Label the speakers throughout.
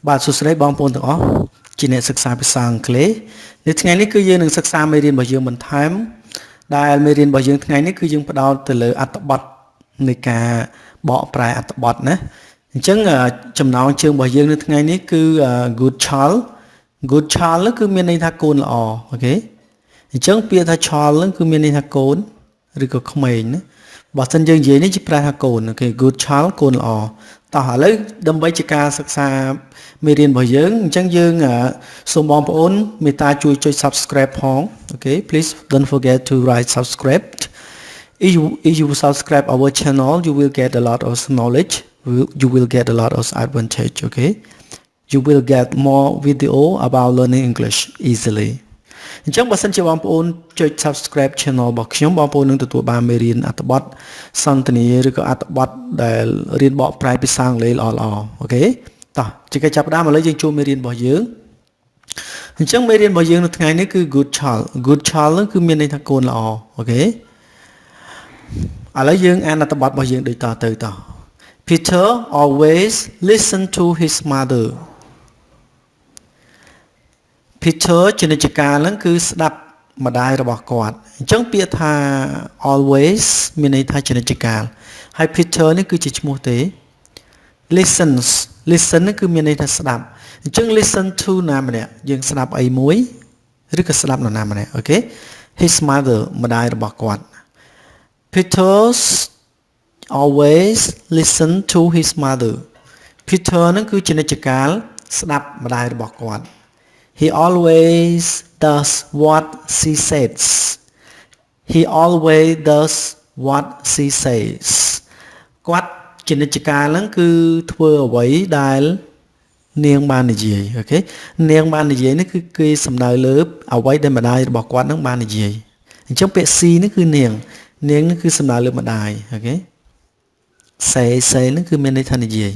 Speaker 1: បាទសួស្តីបងប្អូនទាំងអស់ជាអ្នកសិក្សាភាសាអង់គ្លេសនៅថ្ងៃនេះគឺយើងនឹងសិក្សាមេរៀនរបស់យើងបន្ថែមដែលមេរៀនរបស់យើងថ្ងៃនេះគឺយើងផ្ដោតទៅលើអត្ថបទនៃការបកប្រែអត្ថបទណាអញ្ចឹងចំណងជើងរបស់យើងនៅថ្ងៃនេះគឺ good child គឺមានន័យថាកូនល្អអូខេអញ្ចឹងពាក្យថា child គឺមានន័យថាកូនឬក៏ក្មេងណាបើសិនយើងនិយាយនេះជាប្រែថាកូនអូខេ good child កូនល្អតោះឥឡូវដើម្បីជាការសិក្សាមេរៀនរបស់យើងអញ្ចឹងយើងសូមបងប្អូនមេត្តាជួយចុច subscribe ផងអូខេ please don't forget to write subscribe if you subscribe our channel you will get a lot of knowledge you will get a lot of advantage okay you will get more video about learning English easily អញ្ចឹងបើសិនជាបងប្អូនចុច subscribe channel របស់ខ្ញុំបងប្អូននឹងទទួលបានមេរៀនអត្ថបទសន្ទនាឬក៏អត្ថបទដែលរៀនបកប្រែភាសាអង់គ្លេសល្អៗអូខេតោះជាកិច្ចចាប់ផ្ដើមឥឡូវយើងចូលមេរៀនរបស់យើងអញ្ចឹងមេរៀនរបស់យើងនៅថ្ងៃនេះគឺ good child គឺមានន័យថាកូនល្អអូខេឥឡូវយើងអានអត្ថបទរបស់យើងដូចតទៅតោះ Peter always listen to his mother Peter ជានិច្ចកាលហ្នឹងគឺស្ដាប់ម្ដាយរបស់គាត់អញ្ចឹងពាក្យថា always មានន័យថាជានិច្ចកាលហើយ Peter នេះគឺជាឈ្មោះទេ listen នេះគឺមានន័យថាស្ដាប់អញ្ចឹង listen to ណាម្នាក់យើងស្ដាប់អីមួយឬក៏ស្ដាប់នរណាម្នាក់អូខេ his mother ម្ដាយរបស់គាត់ Peter's always listen to his mother Peter ហ្នឹងគឺជានិច្ចកាលស្ដាប់ម្ដាយរបស់គាត់He always does what she says. He always does what she says. គាត់ជានិច្ចកាលហ្នឹងគឺធ្វើអ្វីដែលនាងបាននិយាយអូខេនាងបាននិយាយនេះគឺគេសំដៅលើអ្វីដែលម្ដាយរបស់គាត់ហ្នឹងបាននិយាយអញ្ចឹងពាក្យ she នេះគឺនាងនេះគឺសំដៅលើម្ដាយអូខេ say នេះគឺមានន័យថានិយាយ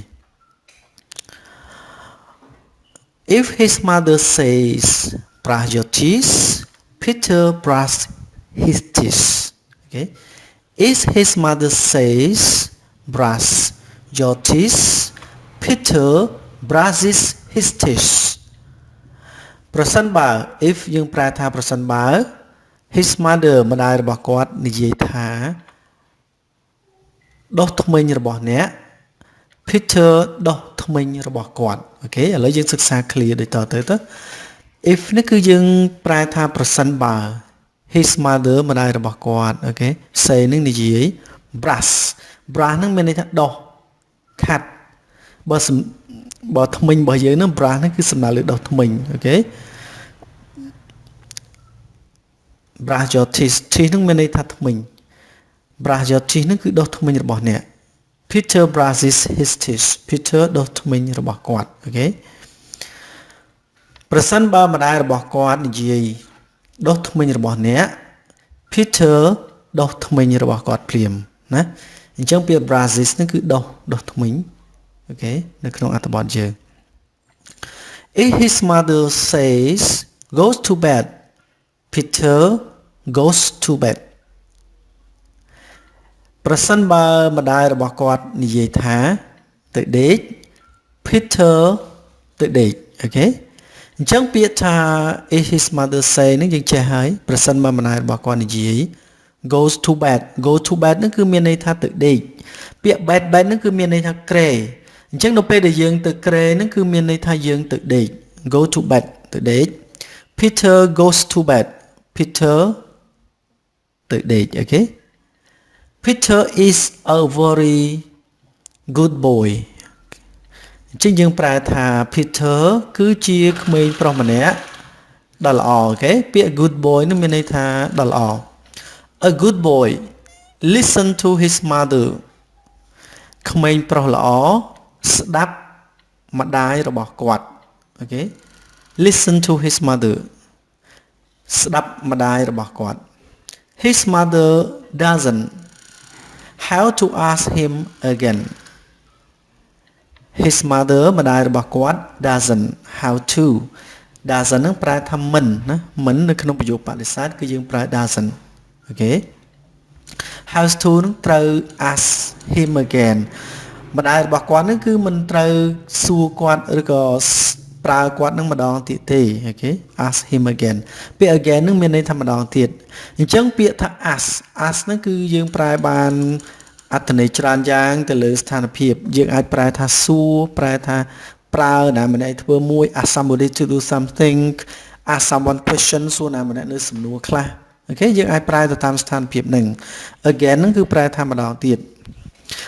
Speaker 1: If his mother says brush your teeth, Peter brush his teeth. Okay. If his mother says brush your teeth, Peter brushes his teeth. ប្រសិនបើ if យើងប្រែថាប្រសិនបើ his mother ម្ដាយរបស់គាត់និយាយថាដុសធ្មេញរបស់អ្នក Peter ដុសធ្មេញរបស់គាត់អូខេឥឡូវយើងសិក្សា clear ដូចតទៅ if នេះគឺយើងប្រែថាប្រសិនបើ his mother ម្ដាយរបស់គាត់អូខេ say នឹងនិយាយ brush នឹងមានន័យថាដុសខាត់បើធ្មេញរបស់យើងនឹង brush នេះគឺសំដៅលើដុសធ្មេញអូខេ brush your teeth នឹងមានន័យថាធ្មេញ brush your teeth នឹងគឺដុសធ្មេញរបស់អ្នកPeter brushes his teeth. Peter ដុសធ្មេញរបស់គាត់អូខេប្រសិនបើម្ដាយរបស់គាត់និយាយដុសធ្មេញរបស់អ្នក Peter ដុសធ្មេញរបស់គាត់ភ្លាមណាអញ្ចឹងពាក្យ brushes នេះគឺដុសធ្មេញអូខេនៅក្នុងអត្ថបទយើង If his mother says goes to bed Peter goes to bedប្រសិនបើម្ដាយរបស់គាត់និយាយថាទៅដេក Peter ទៅដេកអូខេអញ្ចឹងពាក្យថា if his mother say នេះយើងចេះហើយប្រសិនបើម្ដាយរបស់គាត់និយាយ goes to bed ហ្នឹងគឺមានន័យថាទៅដេកពាក្យ bed ហ្នឹងគឺមានន័យថាក្រែអញ្ចឹងនៅពេលដែលយើងទៅក្រែហ្នឹងគឺមានន័យថាយើងទៅដេក go to bed ទៅដេក Peter goes to bed Peter ទៅដេកអូខេPeter is a very good boy អញ្ចឹងយើងប្រែថា Peter គឺជាក្មេងប្រុសម្នាក់ដ៏ល្អអូខេពាក្យ good boy នេះមានន័យថាដ៏ល្អ A good boy listen to his mother ក្មេងប្រុសល្អស្ដាប់ម្ដាយរបស់គាត់អូខេ listen to his mother ស្ដាប់ម្ដាយរបស់គាត់ His mother doesn't how to ask him again his mother ម្ដាយរបស់គាត់ doesn't how to doesn't នឹងប្រែថាមិនណាមិននៅក្នុងប្រយោគបដិសេធគឺយើងប្រើ doesn't អូខេ how to នឹងត្រូវ ask him again ម្ដាយរបស់គាត់ហ្នឹងគឺមិនត្រូវសួរគាត់ឬក៏ប្រើគាត់នឹងម្ដងទៀតទេអូខេ ask him again ពាក្យ again នឹងមានន័យថាម្ដងទៀតអញ្ចឹងពាក្យថា ask ហ្នឹងគឺយើងប្រែបានអត្ថន័យច្រើនយ៉ាងទៅលើស្ថានភាពយើងអាចប្រែថាសួរប្រែថាប្រើណាម្នាក់ធ្វើមួយ ask somebody to do something ask someone question សួរណាម្នាក់នៅសំណួរខ្លះអូខេយើងអាចប្រែទៅតាមស្ថានភាពហ្នឹង again ហ្នឹងគឺប្រែថាម្ដងទៀត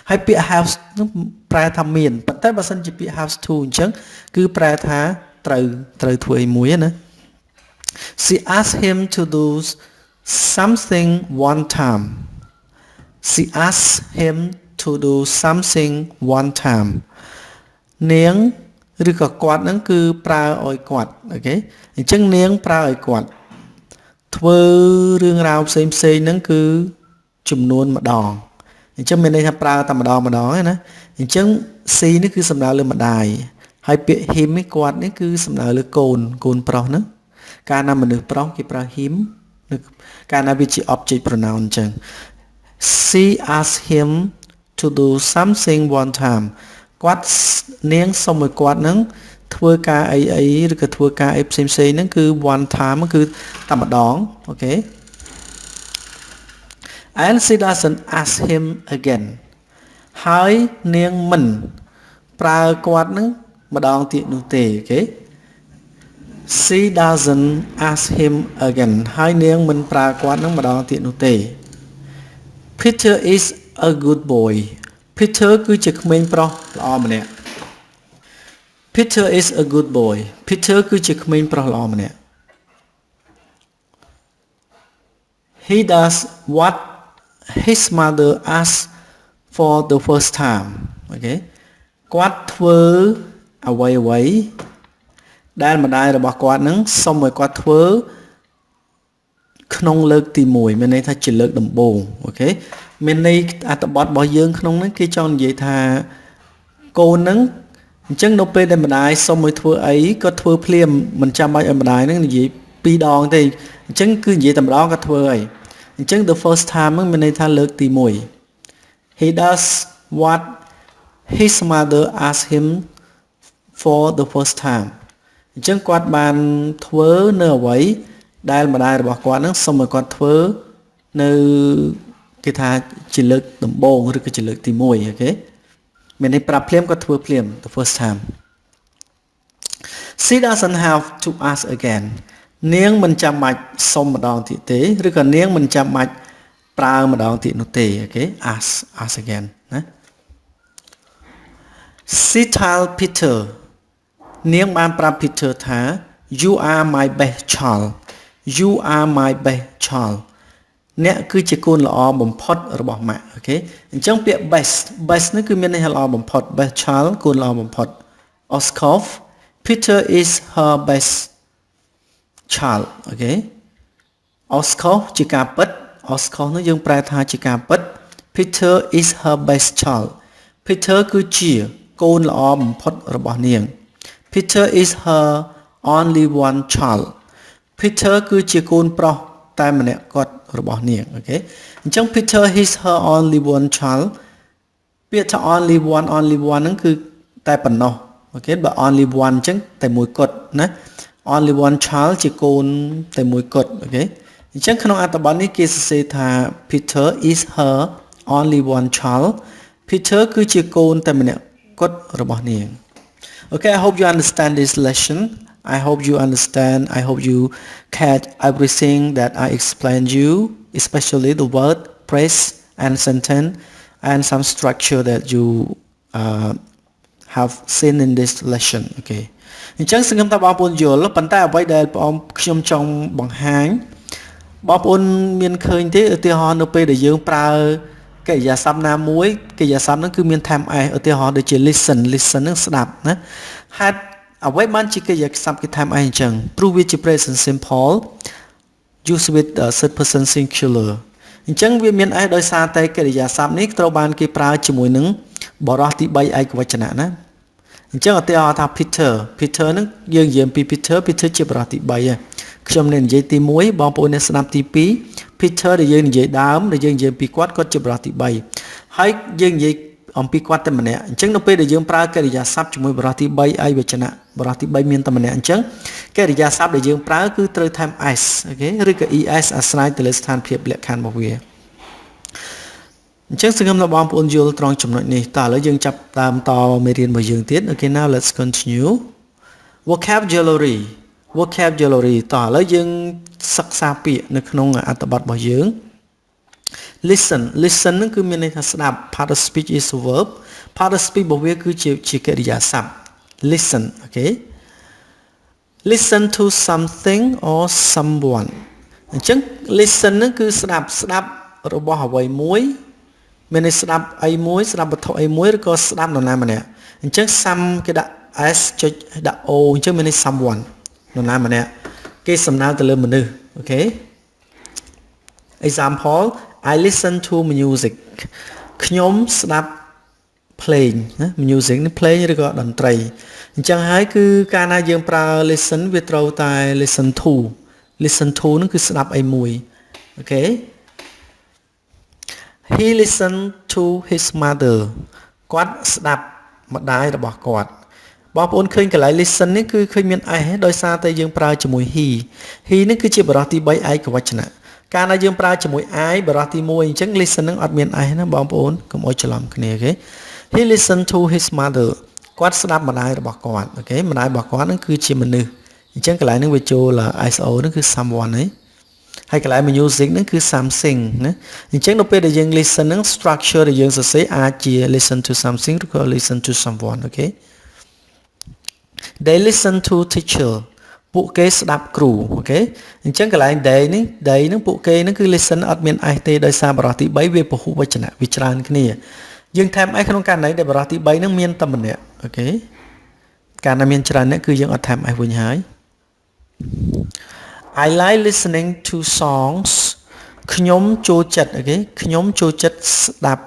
Speaker 1: ហើយពាក្យ have នឹងប្រែថាមានប៉ុន្តែបើសិនជាពាក្យ have to អញ្ចឹងគឺប្រែថាត្រូវធ្វើអីមួយណា She asked him to do something one time She asked him to do something one time នាងឬក៏គាត់ហ្នឹងគឺប្រើឲ្យគាត់អូខេអញ្ចឹងនាងប្រើឲ្យគាត់ធ្វើរឿងរ៉ាវផ្សេងហ្នឹងគឺចំនួនម្ដងអញ្ចឹងមានន័យថាប្រើតែម្ដងឯណាអញ្ចឹង C នេះគឺសំដៅលើម្ដាយហើយពាក្យ him នេះគាត់នេះគឺសំដៅលើកូនប្រុសហ្នឹងកាលណាមនុស្សប្រុសគេប្រើ him កាលណាវាជា object pronoun អញ្ចឹង She asked him to do something one time គាត់នាងសុំឲ្យគាត់ហ្នឹងធ្វើការអីឬក៏ធ្វើការអីផ្សេងហ្នឹងគឺ one time គឺតែម្ដងអូខេAnd she doesn't ask him again ហើយនាងមិនប្រើគាត់នឹងម្ដងទៀតនោះទេអូខេ She doesn't ask him again ហើយនាងមិនប្រើគាត់នឹងម្ដងទៀតនោះទេ Peter is a good boy Peter គឺជាក្មេងប្រុសល្អម្នាក់ Peter is a good boy Peter គឺជាក្មេងប្រុសល្អម្នាក់ He does what his mother asked for the first time អូខេគាត់ធ្វើអ្វីដែលម្ដាយរបស់គាត់នឹងសុំឲ្យគាត់ធ្វើក្នុងលើកទី1មានន័យថាជាលើកដំបូងអូខេមានន័យអត្ថបទរបស់យើងក្នុងហ្នឹងគេចង់និយាយថាកូនហ្នឹងអញ្ចឹងនៅពេលដែលម្ដាយសុំឲ្យធ្វើអីគាត់ធ្វើភ្លាមមិនចាំបាច់ឲ្យម្ដាយហ្នឹងនិយាយ2ដងទេអញ្ចឹងគឺនិយាយតែម្ដងគាត់ធ្វើហើយអញ្ចឹង the first time ហ្នឹងមានន័យថាលើកទី1 He does what his mother asked him for the first time អញ្ចឹងគាត់បានធ្វើនៅអ្វីដែលម្ដាយរបស់គាត់ហ្នឹងសុំឲ្យគាត់ធ្វើនៅគេថាជាលើកដំបូងឬក៏ជាលើកទី1អូខេមានន័យប្រាប់ភ្លាមគាត់ធ្វើភ្លាម the first time She doesn't have to ask again នាងមិនចាំបាច់សុំម្ដងទៀតទេឬក៏នាងមិនចាំបាច់ប្រើម្ដងទៀតនោះទេអូខេ ask again ណា She told Peter នាងបានប្រាប់ Peter ថា You are my best child You are my best child អ្នកគឺជាកូនល្អបំផុតរបស់ម៉ាក់អូខេអញ្ចឹងពាក្យ best នេះគឺមានន័យថាល្អបំផុត best child កូនល្អបំផុត Oskov Peter is her best child អូខេ Oskov ជាការពិត Oskov នោះយើងប្រែថាជាការពិត Peter is her best child Peter គឺជាកូនល្អបំផុតរបស់នាង Peter is her only one child Peter គឺជាកូនប្រុសតែម្នាក់គាត់របស់នាងអូខេអញ្ចឹង Peter is her only one child ពាក្យថា only one ហ្នឹងគឺតែប៉ុណ្ណោះអូខេបើ only one អញ្ចឹងតែមួយគត់ណា only one child ជាកូនតែមួយគត់អូខេអញ្ចឹងក្នុងអត្ថបទនេះគេសរសេរថា Peter is her only one child Peter គឺជាកូនតែម្នាក់គត់របស់នាង Okay I hope you understand this lesson I hope you understand I hope you catch everything that I explained you especially the word phrase and sentence and some structure that you have seen in this lesson okay អញ្ចឹងសង្ឃឹមថាបងប្អូនយល់ប៉ុន្តែអ្វីដែលបងខ្ញុំចង់បង្ហាញបងប្អូនមានឃើញទេឧទាហរណ៍នៅពេលដែលយើងប្រើកិរិយាសព្ទណាមួយកិរិយាសព្ទហ្នឹងគឺមាន time s ឧទាហរណ៍ដូចជា listen ហ្នឹងស្ដាប់ណាហេតុអ្វីបានជាកិរិយាសព្ទគេ time s អញ្ចឹងព្រោះវាជា present simple use with third person singular អញ្ចឹងវាមាន s ដោយសារតែកិរិយាសព្ទនេះត្រូវបានគេប្រើជាមួយនឹងបរិះទី3ឯកវចនៈណាអញ្ចឹងឧទាហរណ៍ថា Peter ហ្នឹងយើងនិយាយពី Peter ជាបរិះទី3ហើយខ្ញុំនឹងនិយាយទី1បងប្អូនអ្នកស្ដាប់ទី2 Peter ដែលយើងនិយាយដើមដែលយើងនិយាយពីគាត់ជាបរិះទី3ហើយយើងនិយាយ អំពីគាត់តែម្នាក់អញ្ចឹងនៅពេលដែលយើងប្រើកិរិយាសព្ទជាមួយបរិយាទី3 I វចនៈបរិយាទី3មានតែម្នាក់អញ្ចឹងកិរិយាសព្ទដែលយើងប្រើគឺត្រូវថែម s អូខេឬក៏ es អាស្រ័យទៅលើស្ថានភាពលក្ខខណ្ឌរបស់វាអញ្ចឹងសង្ឃឹមថាបងប្អូនយល់ត្រង់ចំណុចនេះតើឥឡូវយើងចាប់តាមតមេរៀនរបស់យើងទៀត Okay now let's continue vocabulary តើឥឡូវយើងសិក្សាពាក្យនៅក្នុងអត្ថបទរបស់យើង listen ហ្នឹងគឺមានន័យថាស្ដាប់ part of speech is a verb part of speech របស់វាគឺជាកិរិយាសព្ទ listen okay listen to something or someone អញ្ចឹង listen ហ្នឹងគឺស្ដាប់របស់អ្វីមួយមានន័យស្ដាប់អីមួយស្ដាប់វត្ថុអីមួយឬក៏ស្ដាប់នរណាម្នាក់អញ្ចឹង some គេដាក់ s ចុចដាក់ o អញ្ចឹងមានន័យ someone នរណាម្នាក់គេសំដៅទៅលើមនុស្សអូខេ example I listen to music ខ្ញុំស្ដាប់ភ្លេងណា music នេះភ្លេងឬក៏តន្ត្រីអញ្ចឹងហើយគឺកាលណាយើងប្រើ listen វាត្រូវតែ listen to ហ្នឹងគឺស្ដាប់អីមួយអូខេ He listened to his mother គាត់ស្ដាប់ម្ដាយរបស់គាត់បងប្អូនឃើញកន្លែង listen នេះគឺឃើញមាន s ដោយសារតែយើងប្រើជាមួយ he នេះគឺជាបរិយាទី3 ឯកវចនៈកាលណាយើងប្រើជាមួយ I បរិយាទី1អញ្ចឹង listen នឹងអត់មាន s ណាបងប្អូនកុំអោយច្រឡំគ្នាអូខេ He listened to his mother គាត់ស្ដាប់ម្ដាយរបស់គាត់អូខេម្ដាយរបស់គាត់នឹងគឺជាមនុស្សអញ្ចឹងកន្លែងនេះវាចូល so នឹងគឺ someone ហើយកន្លែង music ហ្នឹងគឺ something ណាអញ្ចឹងនៅពេលដែលយើង listen ហ្នឹង structure ដែលយើងសរសេរអាចជា listen to something ឬក៏ listen to someone អូខេ They listen to teacher ពួកគេស្ដាប់គ្រូអូខេអញ្ចឹងកន្លែង they ហ្នឹងពួកគេហ្នឹងគឺ listen អត់មាន s ទេដោយសារបរិយាទី3វាពហុវចនៈវាច្រើនគ្នាយើងថែម s ក្នុងករណីដែលបរិយាទី3ហ្នឹងមានតែម្នាក់អូខេកាលណាមានច្រើនអ្នកគឺយើងអត់ថែម s វិញហើយ I like listening to songs ខ្ញុំចូលចិត្តអូខេខ្ញុំចូលចិត្តស្ដាប់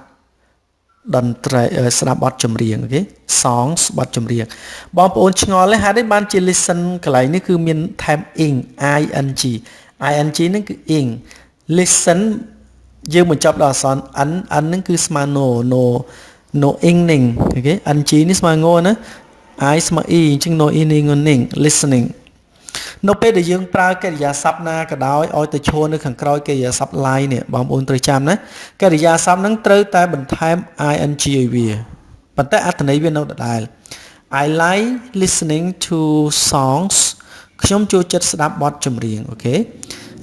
Speaker 1: តន្ត្រីស្ដាប់បទចម្រៀងអូខេ songs បទចម្រៀងបងប្អូនឆ្ងល់ទេហេតុអីបានជា listen កន្លែងនេះគឺមានថែម ingហ្នឹងគឺ ing listen យើងបញ្ចប់ដល់អក្សរ n ហ្នឹងគឺស្មើ no ing នេះអូខេ ng នេះស្មើ ngo ណា I ស្មើ e អញ្ចឹង no e នេះ ning listening នៅពេលដែលយើងប្រើកិរិយាសព្ទណាក៏ដោយឲ្យទៅឈរនៅខាងក្រោយកិរិយាសព្ទ lie នេះបងប្អូនត្រូវចាំណាកិរិយាសព្ទហ្នឹងត្រូវតែបន្ថែម ing ឲ្យវាប៉ុន្តែអត្ថន័យវានៅដដែល I like listening to songs ខ្ញុំចូលចិត្តស្ដាប់បទចម្រៀងអូខេ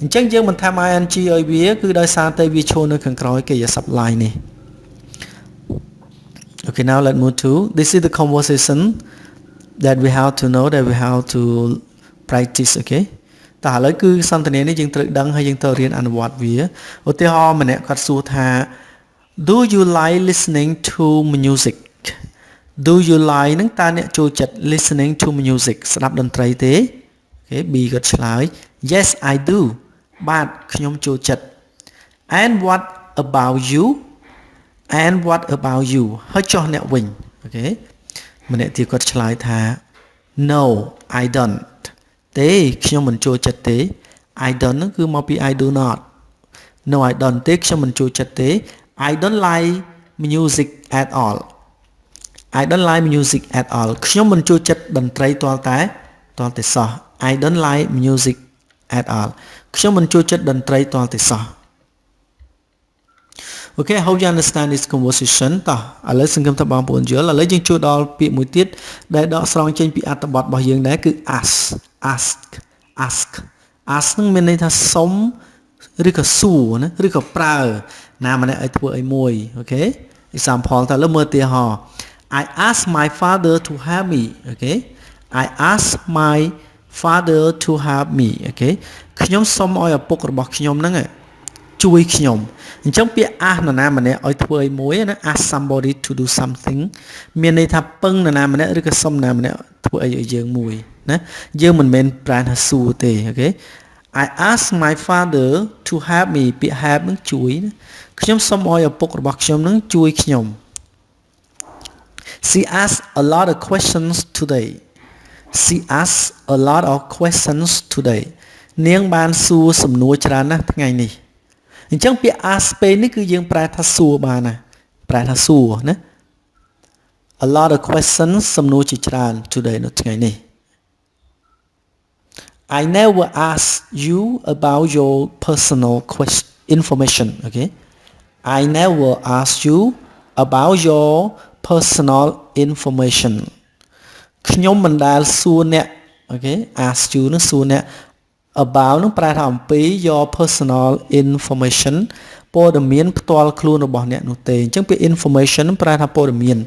Speaker 1: អញ្ចឹងយើងបន្ថែម ing ឲ្យវាគឺដោយសារតែវាឈរនៅខាងក្រោយកិរិយាសព្ទ lie នេះ Okay now let's move to this is the conversation that we have to know that we have to practice អូខេតើឥឡូវគឺសន្ទនានេះយើងត្រូវដឹងហើយយើងត្រូវរៀនអនុវត្តវាឧទាហរណ៍ម្នាក់គាត់សួរថា Do you like listening to music Do you like ហ្នឹងតើអ្នកចូលចិត្ត listening to music ស្ដាប់តន្ត្រីទេអូខេ B គាត់ឆ្លើយ Yes I do បាទខ្ញុំចូលចិត្ត And what about you ហើយចុះអ្នកវិញអូខេម្នាក់ទៀតគាត់ឆ្លើយថា No I don't ទេខ្ញុំមិនចូលចិត្តទេ I don't ហ្នឹងគឺមកពី I do not No I don't ទេខ្ញុំមិនចូលចិត្តទេ I don't like music at all ខ្ញុំមិនចូលចិត្តតន្ត្រីទាល់តែសោះ I don't like music at all ខ្ញុំមិនចូលចិត្តតន្ត្រីទាល់តែសោះ Okay I hope you understand this conversation តោះឥឡូវសង្ឃឹមថាបងប្អូនយល់ឥឡូវយើងចូលដល់ពាក្យមួយទៀតដែលដកស្រង់ចេញពីអត្ថបទរបស់យើងដែរគឺ ask នឹងមានន័យថាសុំឬក៏សួរណាឬក៏ប្រើណាម្នាក់ឲ្យធ្វើអីមួយអូខេ example តើលើមើលឧទាហរណ៍ I ask my father to help me អូខេ I ask my father to help me អូខេខ្ញុំសុំឲ្យឪពុករបស់ខ្ញុំហ្នឹងជួយខ្ញុំអញ្ចឹងពាក្យ ask នរណាម្នាក់ឲ្យធ្វើអីមួយណា ask somebody to do something មានន័យថាពឹងនរណាម្នាក់ឬក៏សុំនរណាម្នាក់ធ្វើអីឲ្យយើងមួយណាយើងមិនមែនប្រើថាសួរទេអូខេ I ask my father to help me ពាក្យ help នឹងជួយណាខ្ញុំសុំឲ្យឪពុករបស់ខ្ញុំនឹងជួយខ្ញុំ She asked a lot of questions today នាងបានសួរសំណួរច្រើនណាស់ថ្ងៃនេះអញ្ចឹងពាក្យ ask ពេលនេះគឺយើងប្រែថាសួរបានណាប្រែថាសួរណា a lot of questions សំណួរជាច្រើន today នៅថ្ងៃនេះ I never ask you about your personal information okay I never ask you about your personal information ខ្ញុំមិនដែលសួរអ្នកអូខេ ask you នឹងសួរអ្នក about នឹងប្រែថាអំពី your personal information ព័ត៌មានផ្ទាល់ខ្លួនរបស់អ្នកនោះទេអញ្ចឹងពាក្យ information នឹងប្រែថាព័ត៌មាន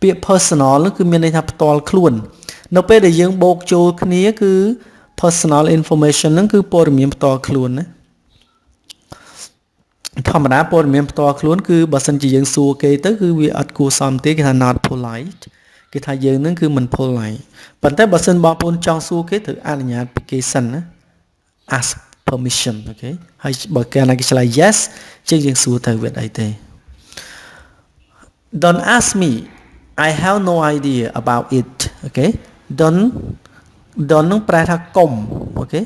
Speaker 1: ពាក្យ personal នឹងគឺមានន័យថាផ្ទាល់ខ្លួននៅពេលដែលយើងបូកចូលគ្នាគឺ personal information នឹងគឺព័ត៌មានផ្ទាល់ខ្លួនណាធម្មតាព័ត៌មានផ្ទាល់ខ្លួនគឺបើសិនជាយើងសួរគេទៅគឺវាអត់គួរសមទេគេថា not polite គេថាយើងនឹងគឺមិន polite ប៉ុន្តែបើសិនបងប្អូនចង់សួរគេត្រូវអនុញ្ញាតពីគេសិនណា ask permission អូខេហើយបើគេណាគេឆ្លើយ yes យើងសួរទៅវាអីទេ Don't ask me I have no idea about it អូខេ Don't នឹងប្រែថាកុំអូខេ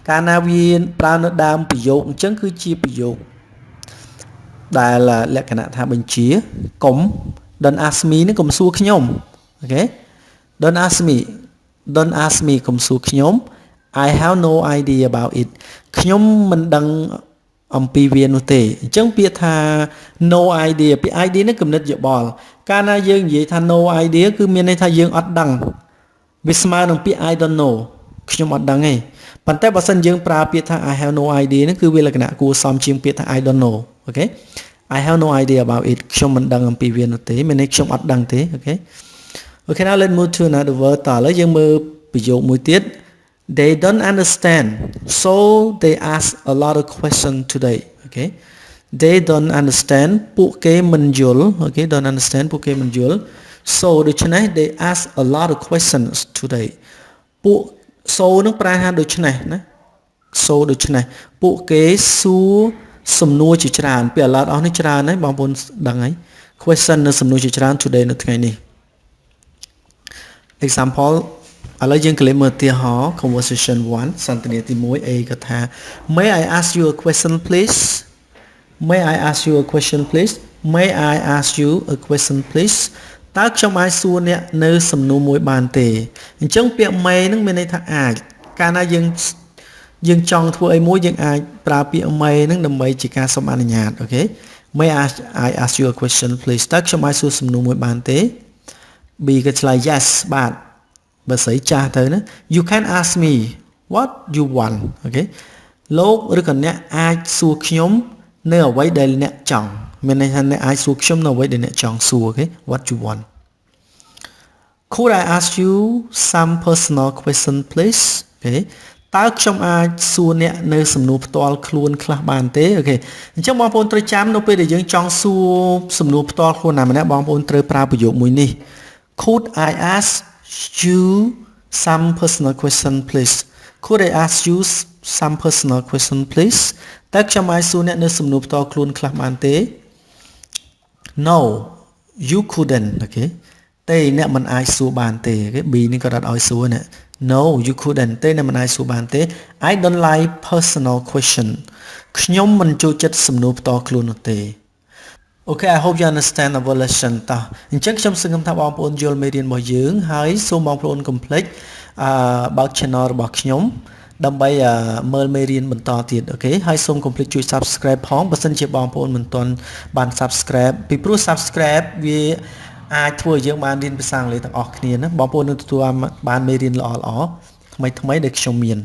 Speaker 1: កាលណាវាប្រើនៅដើមប្រយោគអញ្ចឹងគឺជាប្រយោគដែលលក្ខណៈថាបញ្ជាកុំ Don't ask me នេះកុំសួរខ្ញុំអូខេ Don't ask me កុំសួរខ្ញុំ I have no idea about it ខ្ញុំមិនដឹងអំពីវានោះទេអញ្ចឹងពាក្យថា no idea ពាក្យ idea នេះគំនិតយោបល់កាលណាយើងនិយាយថា no idea គឺមានន័យថាយើងអត់ដឹងវាស្មើនឹងពាក្យ I don't know ខ្ញុំអត់ដឹងទេប៉ុន្តែបើសិនយើងប្រើពាក្យថា I have no idea នេះគឺវាលក្ខណៈគួរសមជាងពាក្យថា I don't know អូខេ I have no idea about it ខ្ញុំមិនដឹងអំពីវានោះទេមានន័យខ្ញុំអត់ដឹងទេអូខេ Okay now let's move to another word តឥឡូវយើងមើលប្រយោគមួយទៀត They don't understand so they ask a lot of questions today okay They don't understand ពួកគេមិនយល់ okay don't understand ពួកគេមិនយល់ so ដូច្នេះ they ask a lot of questions today ពួក so នឹងប្រែថាដូច្នេះណា so ដូច្នេះពួកគេសួរសំណួរជាច្រើនពាក្យ a lot អស់នេះច្រើនហើយបងប្អូនដឹងហើយ question នៅសំណួរជាច្រើន today នៅថ្ងៃនេះ example ឥឡូវយើងកលេសមើលឧទាហរណ៍ conversation 1 សន្ទនាទី1 A គាត់ថា May I ask you a question please May I ask you a question please May I ask you a question please តើខ្ញុំអាចសួរអ្នកនៅសំណួរមួយបានទេអញ្ចឹងពាក្យ may នឹងមានន័យថាអាចកាលណាយើងចង់ធ្វើអីមួយយើងអាចប្រើពាក្យ may នឹងដើម្បីជាការសុំអនុញ្ញាតអូខេ May I ask you a question please តើខ្ញុំអាចសួរសំណួរមួយបានទេ B ក៏ឆ្លើយ yes បាទបើស្រីចាស់ទៅណា You can ask me what you want អូខេលោកឬក៏អ្នកអាចសួរខ្ញុំនៅអ្វីដែលអ្នកចង់មានន័យថាអ្នកអាចសួរខ្ញុំនៅអ្វីដែលអ្នកចង់សួរអូខេ What you want Could I ask you some personal question please អូខេតើខ្ញុំអាចសួរអ្នកនៅសំណួរផ្ទាល់ខ្លួនខ្លះបានទេអូខេអញ្ចឹងបងប្អូនត្រូវចាំនៅពេលដែលយើងចង់សួរសំណួរផ្ទាល់ខ្លួនណាម្នាក់បងប្អូនត្រូវប្រើប្រយោគមួយនេះ Could I ask you some personal question please Could I ask you some personal question please តើខ្ញុំអាចសួរអ្នកនៅសំណួរផ្ទាល់ខ្លួនខ្លះបានទេ No you couldn't អូខេទេអ្នកមិនអាចសួរបានទេអូខេ B នេះក៏រត់ឲ្យសួរណា No you couldn't ទេអ្នកមិនអាចសួរបានទេ I don't like personal question ខ្ញុំមិនចូលចិត្តសំណួរផ្ទាល់ខ្លួននោះទេ Okay I hope you understand our lesson តោះអញ្ចឹងខ្ញុំសង្ឃឹមថាបងប្អូនយល់មេរៀនរបស់យើងហើយសូមបងប្អូនកុំភ្លេចបើក channel របស់ខ្ញុំដើម្បីមើលមេរៀនបន្តទៀតអូខេហើយសូមកុំភ្លេចជួយ subscribe ផងបើសិនជាបងប្អូនមិនទាន់បាន subscribe ពីព្រោះ subscribe វាអាចធ្វើឲ្យយើងបានរៀនភាសាអង់គ្លេសទាំងអស់គ្នាណាបងប្អូននឹងទទួលបានមេរៀនល្អៗថ្មីៗដែលខ្ញុំមាន